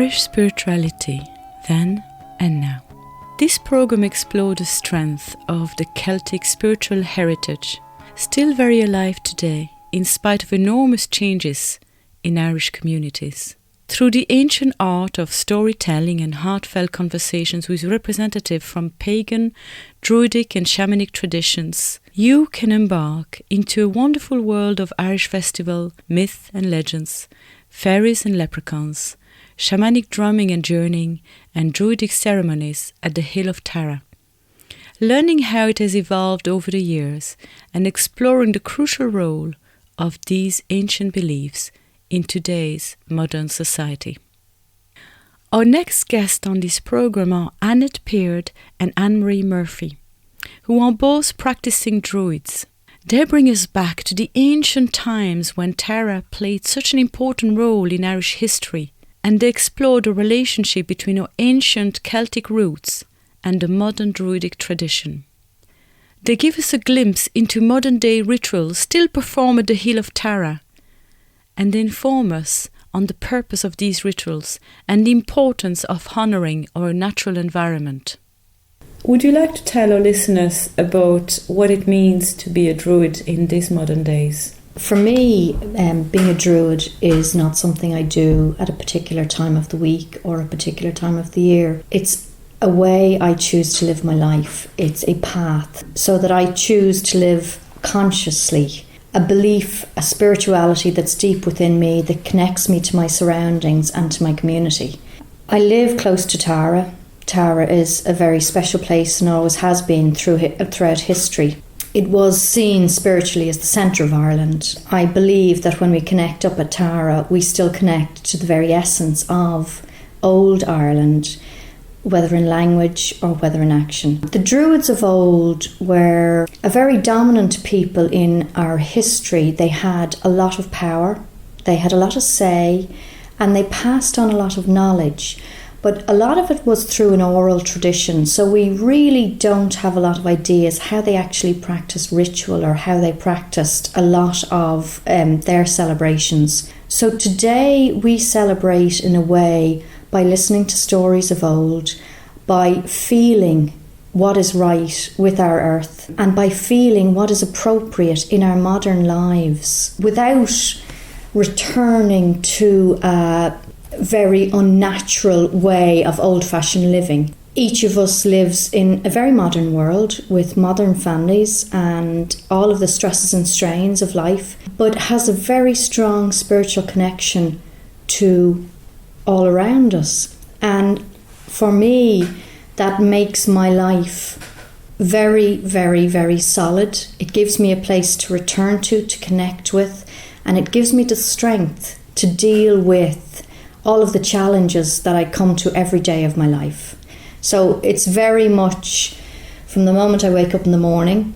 Irish spirituality, then and now. This program explored the strength of the Celtic spiritual heritage, still very alive today in spite of enormous changes in Irish communities. Through the ancient art of storytelling and heartfelt conversations with representatives from pagan, druidic and shamanic traditions, you can embark into a wonderful world of Irish festival, myth and legends, fairies and leprechauns, shamanic drumming and journeying, and druidic ceremonies at the Hill of Tara. Learning how it has evolved over the years and exploring the crucial role of these ancient beliefs in today's modern society. Our next guests on this program are Annette Peard and Anne-Marie Murphy, who are both practicing Druids. They bring us back to the ancient times when Tara played such an important role in Irish history, and they explore the relationship between our ancient Celtic roots and the modern Druidic tradition. They give us a glimpse into modern-day rituals still performed at the Hill of Tara, and they inform us on the purpose of these rituals and the importance of honouring our natural environment. Would you like to tell our listeners about what it means to be a Druid in these modern days? For me, being a Druid is not something I do at a particular time of the week or a particular time of the year. It's a way I choose to live my life. It's a path so that I choose to live consciously. A belief, a spirituality that's deep within me that connects me to my surroundings and to my community. I live close to Tara. Tara is a very special place and always has been throughout history. It was seen spiritually as the centre of Ireland. I believe that when we connect up at Tara, we still connect to the very essence of old Ireland, whether in language or whether in action. The Druids of old were a very dominant people in our history. They had a lot of power, they had a lot of say, and they passed on a lot of knowledge. But a lot of it was through an oral tradition, so we really don't have a lot of ideas how they actually practiced ritual or how they practiced a lot of their celebrations. So today we celebrate in a way by listening to stories of old, by feeling what is right with our earth, and by feeling what is appropriate in our modern lives without returning to a very unnatural way of old-fashioned living. Each of us lives in a very modern world with modern families and all of the stresses and strains of life, but has a very strong spiritual connection to all around us. And for me, that makes my life very, very, very solid. It gives me a place to return to connect with, and it gives me the strength to deal with all of the challenges that I come to every day of my life. So it's very much from the moment I wake up in the morning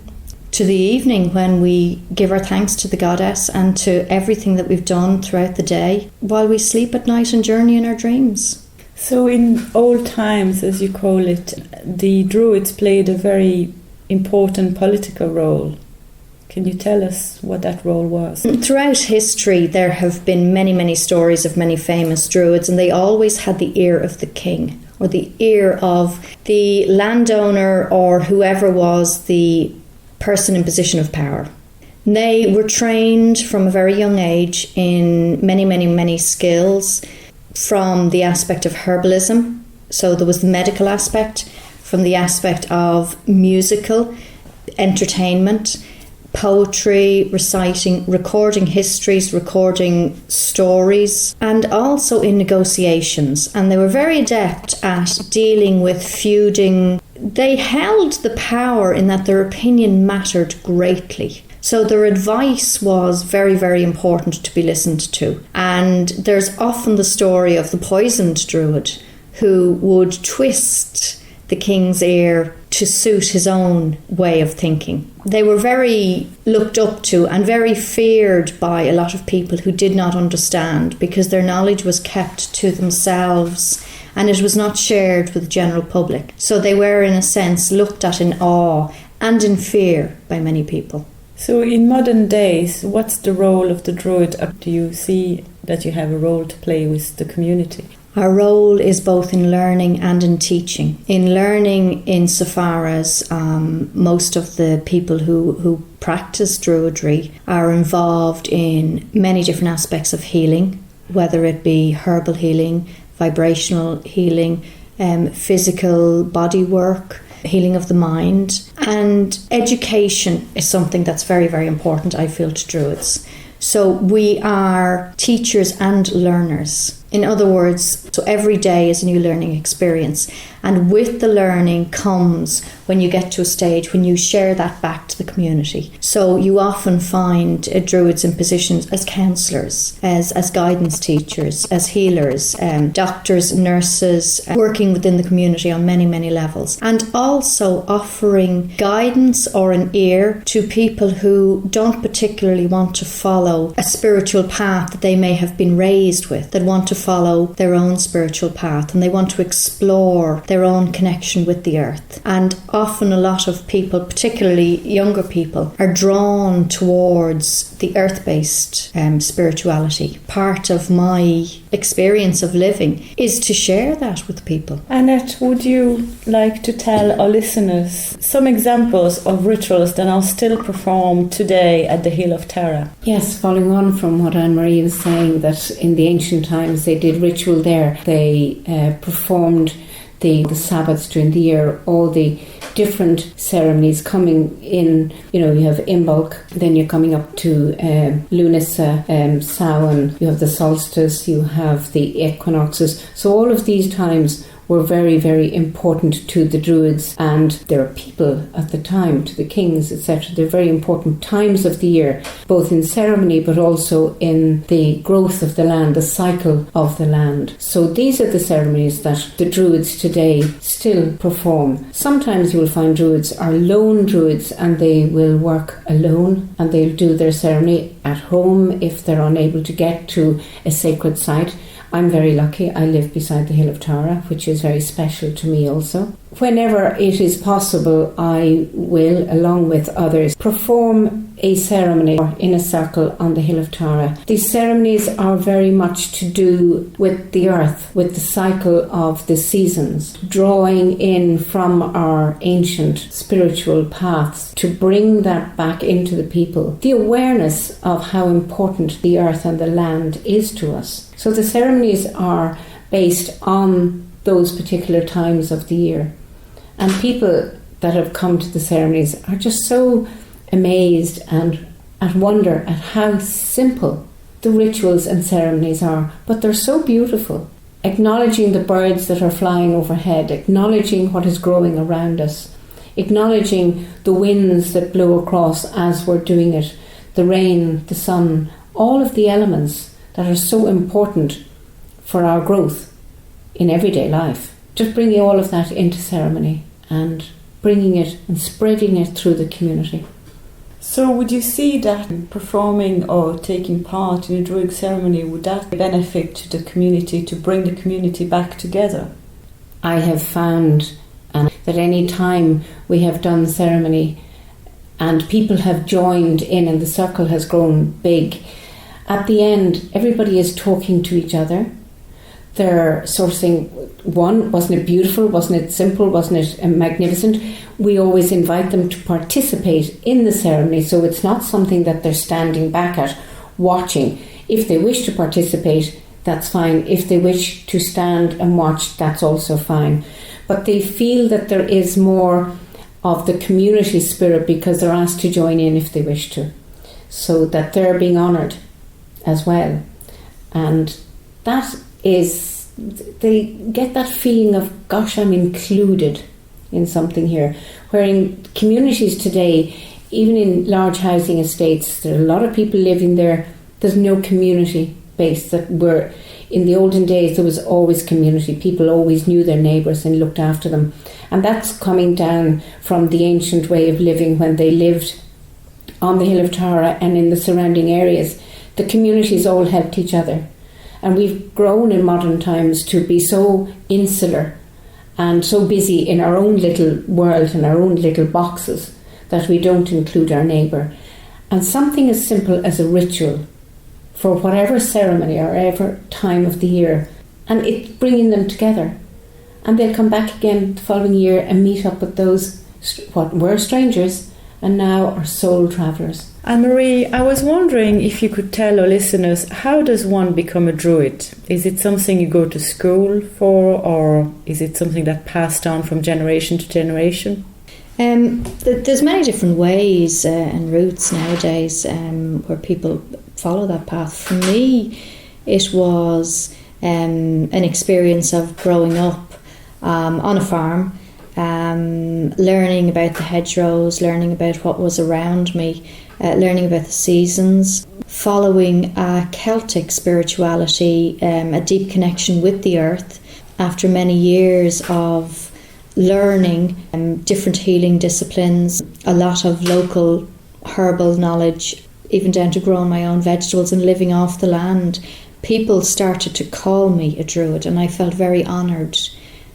to the evening when we give our thanks to the goddess and to everything that we've done throughout the day, while we sleep at night and journey in our dreams. So in old times, as you call it, the Druids played a very important political role. Can you tell us what that role was? Throughout history, there have been many, many stories of many famous Druids, and they always had the ear of the king, or the ear of the landowner, or whoever was the person in position of power. They were trained from a very young age in many, many, many skills, from the aspect of herbalism, so there was the medical aspect, from the aspect of musical, entertainment, poetry, reciting, recording histories, recording stories, and also in negotiations. And they were very adept at dealing with feuding. They held the power in that their opinion mattered greatly. So their advice was very, very important to be listened to. And there's often the story of the poisoned Druid who would twist the king's ear to suit his own way of thinking. They were very looked up to and very feared by a lot of people who did not understand, because their knowledge was kept to themselves and it was not shared with the general public. So they were, in a sense, looked at in awe and in fear by many people. So in modern days, what's the role of the Druid? Do you see that you have a role to play with the community? Our role is both in learning and in teaching. In learning insofar as most of the people who practice Druidry are involved in many different aspects of healing, whether it be herbal healing, vibrational healing, physical body work, healing of the mind. And education is something that's very, very important, I feel, to Druids. So we are teachers and learners. In other words, so every day is a new learning experience. And with the learning comes when you get to a stage when you share that back to the community. So you often find Druids in positions as counsellors, as guidance teachers, as healers, doctors, nurses, working within the community on many, many levels. And also offering guidance or an ear to people who don't particularly want to follow a spiritual path that they may have been raised with, that want to follow their own spiritual path and they want to explore their own connection with the earth. And often a lot of people, particularly younger people, are drawn towards the earth-based spirituality. Part of my experience of living is to share that with people. Annette, would you like to tell our listeners some examples of rituals that are still performed today at the Hill of Tara? Yes, following on from what Anne-Marie was saying, that in the ancient times they did ritual there. They performed the Sabbaths during the year, all the different ceremonies coming in. You have Imbolc, then you're coming up to Lunasa, Samhain, you have the solstice, you have the equinoxes. So all of these times were very, very important to the Druids and their people at the time, to the kings, etc. They're very important times of the year, both in ceremony but also in the growth of the land, the cycle of the land. So these are the ceremonies that the Druids today still perform. Sometimes you will find Druids are lone Druids and they will work alone and they'll do their ceremony at home if they're unable to get to a sacred site. I'm very lucky. I live beside the Hill of Tara, which is very special to me also. Whenever it is possible, I will, along with others, perform a ceremony in a circle on the Hill of Tara. These ceremonies are very much to do with the earth, with the cycle of the seasons, drawing in from our ancient spiritual paths to bring that back into the people. The awareness of how important the earth and the land is to us. So the ceremonies are based on those particular times of the year. And people that have come to the ceremonies are just so amazed and at wonder at how simple the rituals and ceremonies are, but they're so beautiful. Acknowledging the birds that are flying overhead, acknowledging what is growing around us, acknowledging the winds that blow across as we're doing it, the rain, the sun, all of the elements that are so important for our growth in everyday life. Just bringing all of that into ceremony and bringing it and spreading it through the community. So would you see that performing or taking part in a Druidic ceremony, would that benefit to the community, to bring the community back together? I have found that any time we have done ceremony and people have joined in and the circle has grown big, at the end everybody is talking to each other. They're sourcing, one, wasn't it beautiful, wasn't it simple, wasn't it magnificent? We always invite them to participate in the ceremony, so it's not something that they're standing back at watching. If they wish to participate, that's fine. If they wish to stand and watch, that's also fine. But they feel that there is more of the community spirit because they're asked to join in if they wish to, so that they're being honoured as well. And that is, they get that feeling of, gosh, I'm included in something here. Where in communities today, even in large housing estates, there are a lot of people living there, there's no community base. That were in the olden days, there was always community. People always knew their neighbours and looked after them. And that's coming down from the ancient way of living when they lived on the Hill of Tara and in the surrounding areas. The communities all helped each other. And we've grown in modern times to be so insular and so busy in our own little world and our own little boxes that we don't include our neighbour. And something as simple as a ritual for whatever ceremony or whatever time of the year And it's bringing them together. And they'll come back again the following year and meet up with those what were strangers and now are soul travellers. Anne-Marie, I was wondering if you could tell our listeners, how does one become a Druid? Is it something you go to school for, or is it something that passed on from generation to generation? There's many different ways and routes nowadays where people follow that path. For me, it was an experience of growing up on a farm, learning about the hedgerows, learning about what was around me, learning about the seasons, following a Celtic spirituality, a deep connection with the earth. After many years of learning different healing disciplines, a lot of local herbal knowledge, even down to growing my own vegetables and living off the land, people started to call me a Druid, and I felt very honoured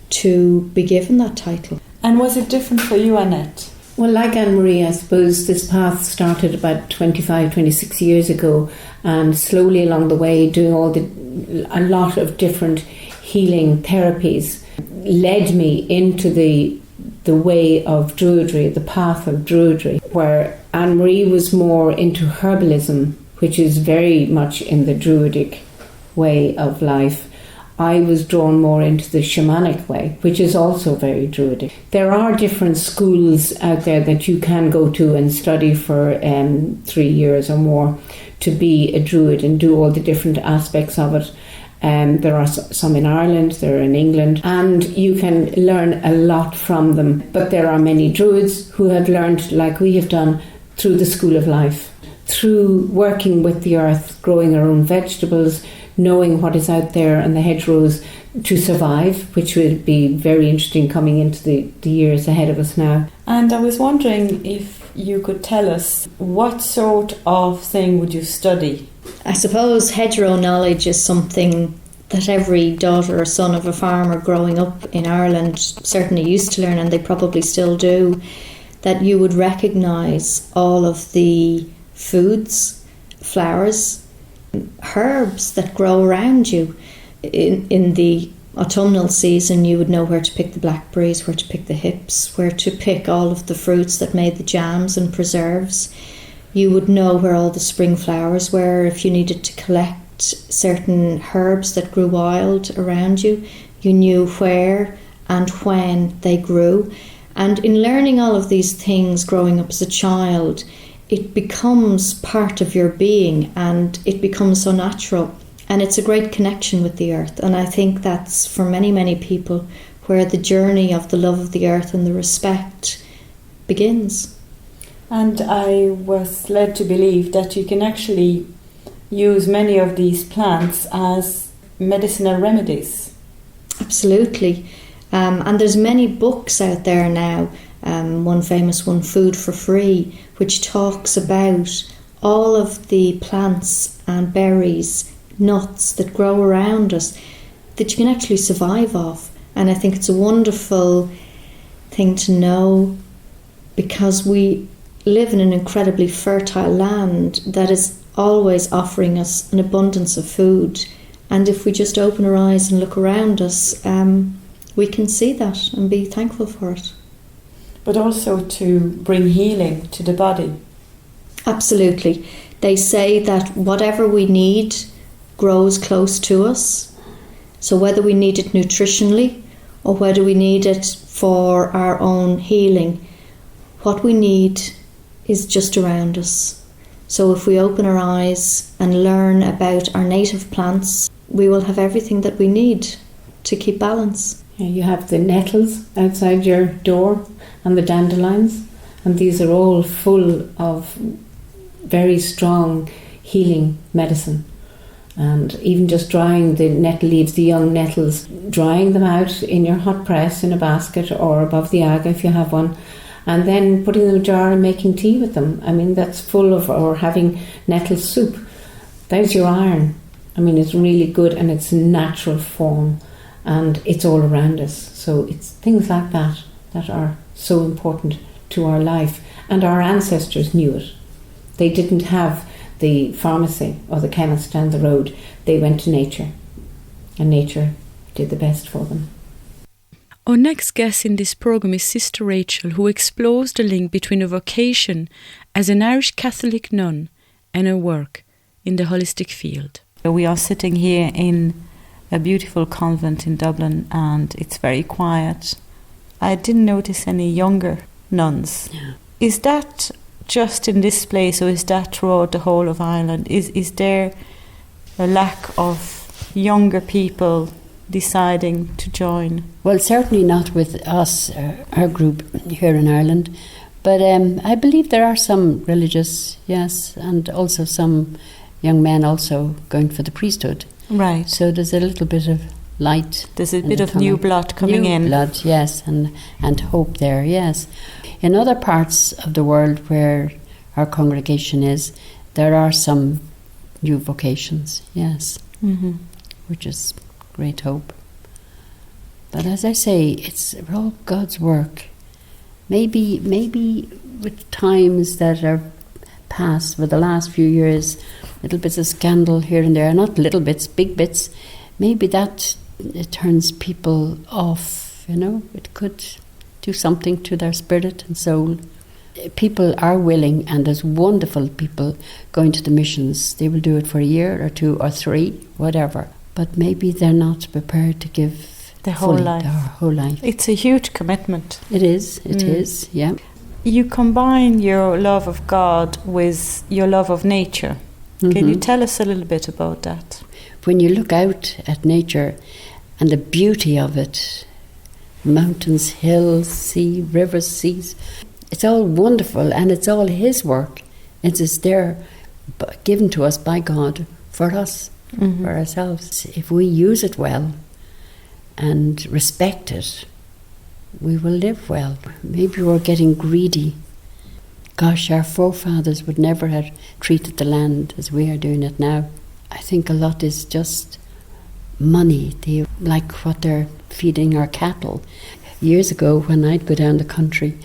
to be given that title. And was it different for you, Annette? Well, like Anne-Marie, I suppose this path started about 25, 26 years ago, and slowly along the way doing a lot of different healing therapies led me into the way of Druidry, the path of Druidry, where Anne-Marie was more into herbalism, which is very much in the Druidic way of life. I was drawn more into the shamanic way, which is also very Druidic. There are different schools out there that you can go to and study for 3 years or more to be a Druid and do all the different aspects of it. There are some in Ireland, there are in England, and you can learn a lot from them. But there are many Druids who have learned, like we have done, through the school of life, through working with the earth, growing our own vegetables, knowing what is out there and the hedgerows to survive, which will be very interesting coming into the years ahead of us now. And I was wondering if you could tell us, what sort of thing would you study? I suppose hedgerow knowledge is something that every daughter or son of a farmer growing up in Ireland certainly used to learn, and they probably still do, that you would recognise all of the foods, flowers, herbs that grow around you. In the autumnal season, you would know where to pick the blackberries, where to pick the hips, where to pick all of the fruits that made the jams and preserves. You would know where all the spring flowers were. If you needed to collect certain herbs that grew wild around you, you knew where and when they grew. And in learning all of these things growing up as a child, it becomes part of your being and it becomes so natural. And it's a great connection with the earth. And I think that's for many, many people where the journey of the love of the earth and the respect begins. And I was led to believe that you can actually use many of these plants as medicinal remedies. Absolutely. And there's many books out there now. One famous one, Food for Free, which talks about all of the plants and berries, nuts that grow around us that you can actually survive off. And I think it's a wonderful thing to know, because we live in an incredibly fertile land that is always offering us an abundance of food. And if we just open our eyes and look around us, we can see that and be thankful for it. But also to bring healing to the body. Absolutely. They say that whatever we need grows close to us. So whether we need it nutritionally or whether we need it for our own healing, what we need is just around us. So if we open our eyes and learn about our native plants, we will have everything that we need to keep balance. Yeah, you have the nettles outside your door and the dandelions, and these are all full of very strong healing medicine. And even just drying the nettle leaves, the young nettles, drying them out in your hot press in a basket or above the aga if you have one, and then putting them in a jar and making tea with them. I mean, that's full of, or having nettle soup. There's your iron. I mean, it's really good and it's natural form and it's all around us. So it's things like that that are so important to our life. And our ancestors knew it. They didn't have the pharmacy or the chemist down the road. They went to nature and nature did the best for them. Our next guest in this programme is Sister Rachel, who explores the link between her vocation as an Irish Catholic nun and her work in the holistic field. We are sitting here in a beautiful convent in Dublin, and it's very quiet. I didn't notice any younger nuns. Yeah. Is that just in this place, or is that throughout the whole of Ireland? Is there a lack of younger people deciding to join? Well, certainly not with us, our group here in Ireland. But I believe there are some religious, yes, and also some young men also going for the priesthood. Right. So there's a little bit of light. There's a bit of new blood coming in. New blood, yes, and hope there, yes. In other parts of the world where our congregation is, there are some new vocations, yes, which is great hope. But as I say, it's all God's work. Maybe with times that are past, with the last few years, little bits of scandal here and there, not little bits, big bits, maybe that it turns people off, it could do something to their spirit and soul. People are willing, and there's wonderful people going to the missions. They will do it for a year or 2 or 3, whatever. But maybe they're not prepared to give their whole life. It's a huge commitment. It is, yeah. You combine your love of God with your love of nature. Can you tell us a little bit about that? When you look out at nature and the beauty of it, mountains, hills, sea, rivers, seas, it's all wonderful, and it's all His work. It is there given to us by God for us, for ourselves. If we use it well and respect it, we will live well. Maybe we're getting greedy. Gosh, our forefathers would never have treated the land as we are doing it now. I think a lot is just money. They like what they're feeding our cattle. Years ago, when I'd go down the country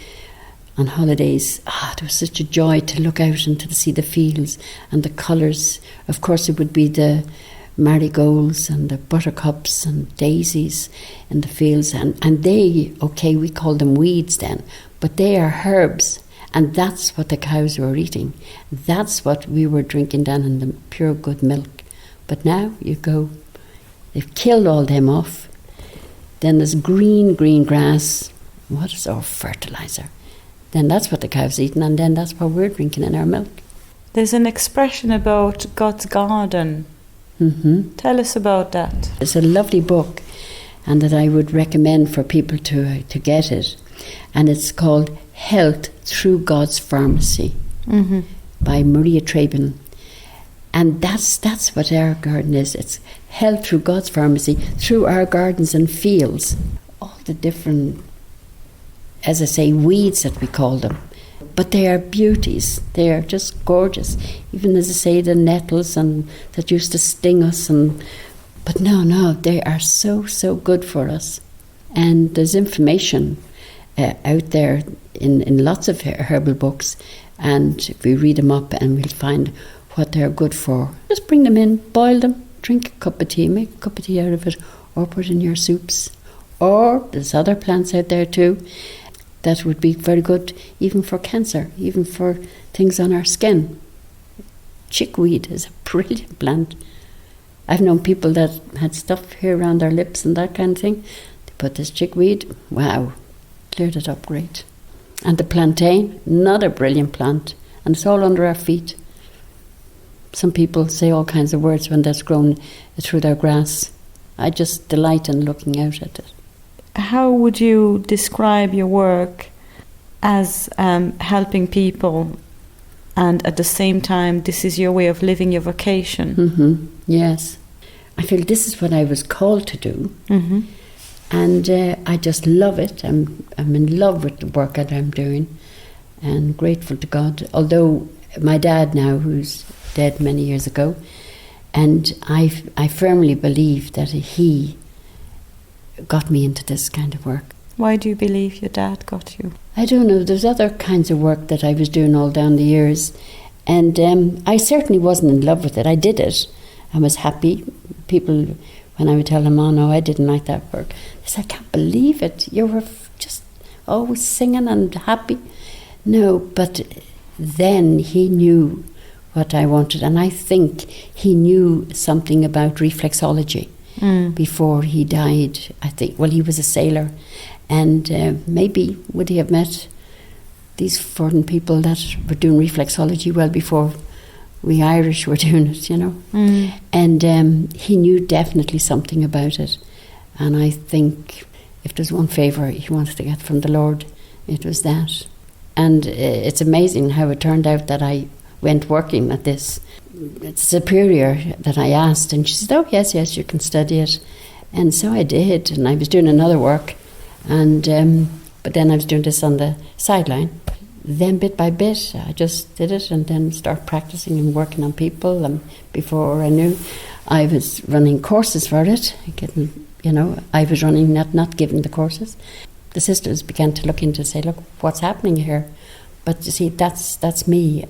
on holidays, it was such a joy to look out and to see the fields and the colours. Of course, it would be the marigolds and the buttercups and daisies in the fields, and they, we called them weeds then, but they are herbs, and that's what the cows were eating. That's what we were drinking down in the pure good milk. But now you go, they've killed all them off. Then there's green grass. What is our fertiliser? Then that's what the cow's eating, and then that's what we're drinking in our milk. There's an expression about God's garden. Tell us about that. It's a lovely book, and that I would recommend for people to get it. And it's called Health Through God's Pharmacy by Maria Traben. And that's what our garden is. It's health through God's pharmacy, through our gardens and fields. All the different, as I say, weeds that we call them. But they are beauties. They are just gorgeous. Even as I say, the nettles and that used to sting us. But no, they are so good for us. And there's information out there in lots of herbal books. And if we read them up, and we'll find what they're good for. Just bring them in, boil them, drink a cup of tea, make a cup of tea out of it, or put in your soups. Or there's other plants out there too that would be very good even for cancer, even for things on our skin. Chickweed is a brilliant plant. I've known people that had stuff here around their lips and that kind of thing. They put this chickweed, wow, cleared it up great. And the plantain, another brilliant plant, and it's all under our feet. Some people say all kinds of words when that's grown through their grass. I just delight in looking out at it. How would you describe your work as helping people, and at the same time this is your way of living your vocation? Yes. I feel this is what I was called to do. And I just love it. I'm in love with the work that I'm doing, and grateful to God. Although my dad now, who's dead many years ago, and I firmly believe that he got me into this kind of work. Why do you believe your dad got you? I don't know. There's other kinds of work that I was doing all down the years, and I certainly wasn't in love with it. I did it. I was happy. People when I would tell them, oh no, I didn't like that work, they said, I can't believe it. You were just always singing and happy. No, but then he knew what I wanted, and I think he knew something about reflexology before he died. I think, well, he was a sailor, and maybe would he have met these foreign people that were doing reflexology well before we Irish were doing it, you know. And he knew definitely something about it, and I think if there's one favour he wanted to get from the Lord, it was that. And it's amazing how it turned out that I went working at this superior that I asked, and she said, oh yes, you can study it. And so I did, and I was doing another work, and but then I was doing this on the sideline. Then bit by bit I just did it, and then start practicing and working on people, and before I knew I was running courses for it, getting, you know, I was running, not giving the courses. The sisters began to look into, say, look, what's happening here? But you see, that's me.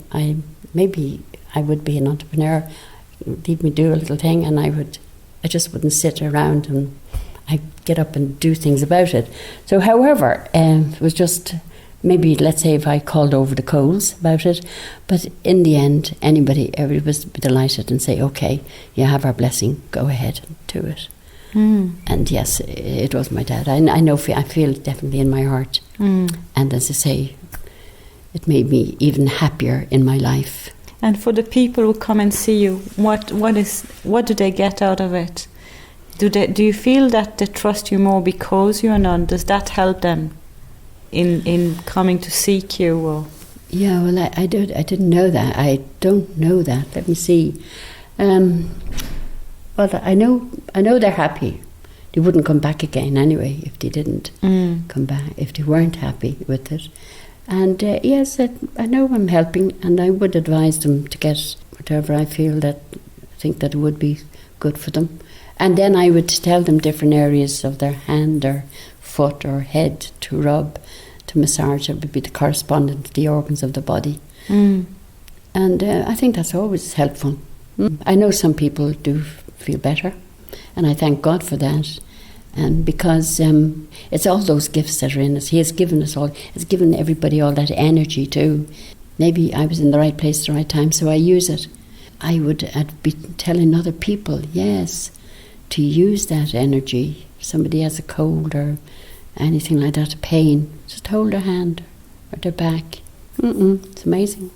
Maybe I would be an entrepreneur. Leave me do a little thing, and I just wouldn't sit around, and I'd get up and do things about it. So, however, it was just maybe, let's say, if I called over the coals about it, but in the end, everybody was delighted and say, okay, you have our blessing, go ahead and do it. And yes, it was my dad. I know, I feel it definitely in my heart. And as I say, it made me even happier in my life. And for the people who come and see you, what do they get out of it? Do you feel that they trust you more because you're a nun? Does that help them in coming to seek you? Or? Yeah, well, I didn't know that. I don't know that. Let me see. Well, I know they're happy. They wouldn't come back again anyway if they didn't come back, if they weren't happy with it. And yes, I know I'm helping, and I would advise them to get whatever I think that it would be good for them. And then I would tell them different areas of their hand or foot or head to rub, to massage. It would be the correspondent to the organs of the body. And I think that's always helpful. I know some people do feel better, and I thank God for that. And because it's all those gifts that are in us. He has given us all. He's given everybody all that energy too. Maybe I was in the right place at the right time, so I use it. I'd be telling other people, yes, to use that energy. If somebody has a cold or anything like that, pain, just hold their hand or their back. It's amazing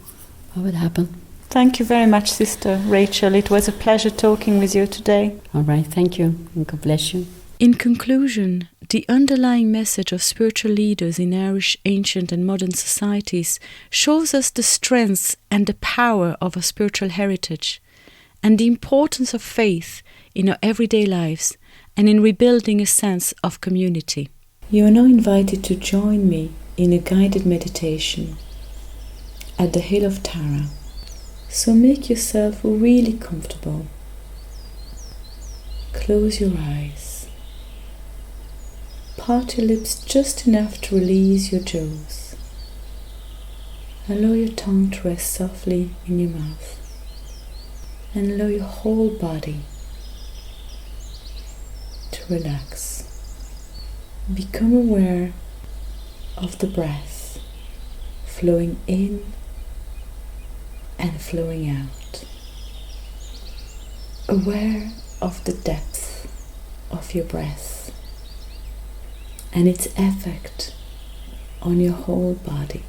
what would happen. Thank you very much, Sister Rachel. It was a pleasure talking with you today. All right, thank you, and God bless you. In conclusion, the underlying message of spiritual leaders in Irish ancient and modern societies shows us the strength and the power of our spiritual heritage, and the importance of faith in our everyday lives and in rebuilding a sense of community. You are now invited to join me in a guided meditation at the Hill of Tara. So make yourself really comfortable. Close your eyes. Part your lips just enough to release your jaws. Allow your tongue to rest softly in your mouth. And allow your whole body to relax. Become aware of the breath flowing in and flowing out. Aware of the depth of your breath and its effect on your whole body.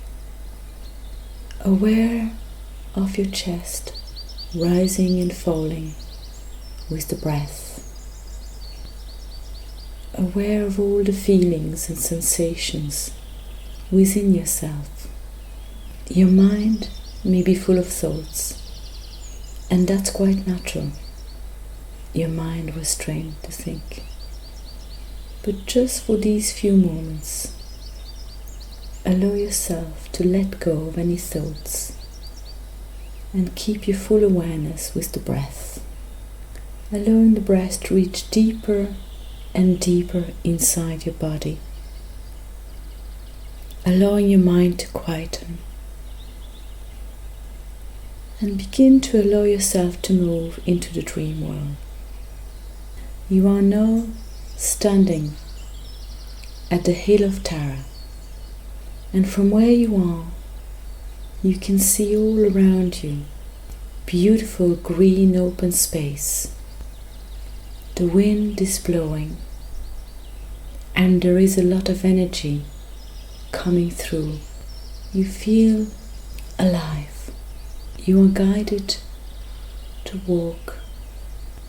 Aware of your chest rising and falling with the breath. Aware of all the feelings and sensations within yourself. Your mind may be full of thoughts, and that's quite natural. Your mind was trained to think. But just for these few moments, allow yourself to let go of any thoughts and keep your full awareness with the breath, allowing the breath to reach deeper and deeper inside your body, allowing your mind to quieten, and begin to allow yourself to move into the dream world. You are now standing at the hill of Tara, and from where you are, you can see all around you beautiful green open space. The wind is blowing, and there is a lot of energy coming through. You feel alive. You are guided to walk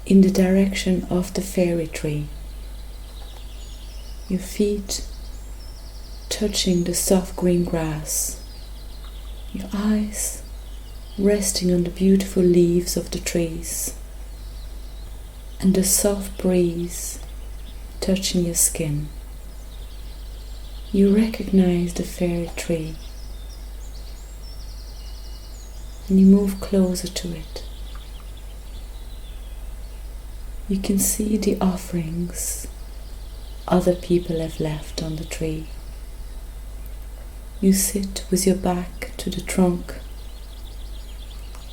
in the direction of the fairy tree. Your feet touching the soft green grass. Your eyes resting on the beautiful leaves of the trees. And the soft breeze touching your skin. You recognize the fairy tree. And you move closer to it. You can see the offerings other people have left on the tree. You sit with your back to the trunk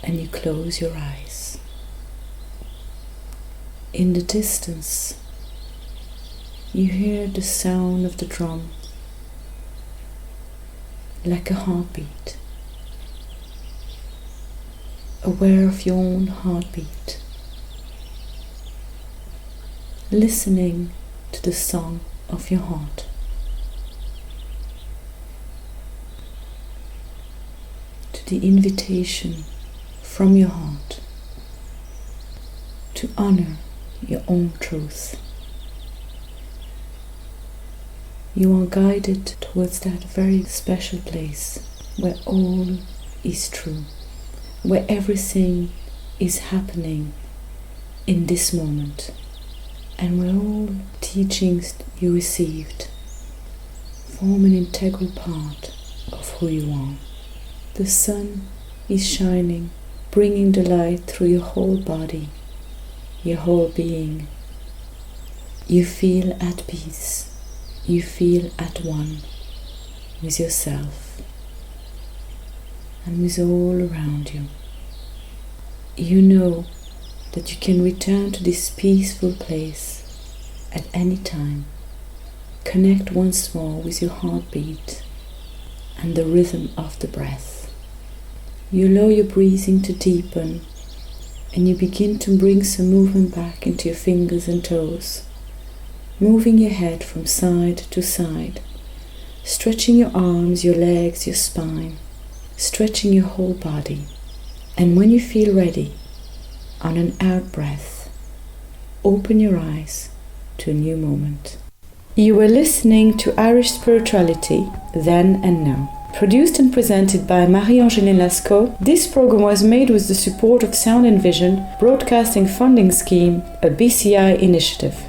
and you close your eyes. In the distance, you hear the sound of the drum, like a heartbeat. Aware of your own heartbeat, listening to the song of your heart. To the invitation from your heart to honor your own truth. You are guided towards that very special place where all is true, where everything is happening in this moment, and where all teachings you received form an integral part of who you are. The sun is shining, bringing the light through your whole body, your whole being. You feel at peace. You feel at one with yourself and with all around you. You know that you can return to this peaceful place at any time. Connect once more with your heartbeat and the rhythm of the breath. You allow your breathing to deepen, and you begin to bring some movement back into your fingers and toes, moving your head from side to side, stretching your arms, your legs, your spine, stretching your whole body. And when you feel ready, on an out breath, open your eyes to a new moment. You were listening to Irish Spirituality, Then and Now. Produced and presented by Marie-Angéline Lascaux, this program was made with the support of Sound and Vision Broadcasting Funding Scheme, a BCI initiative.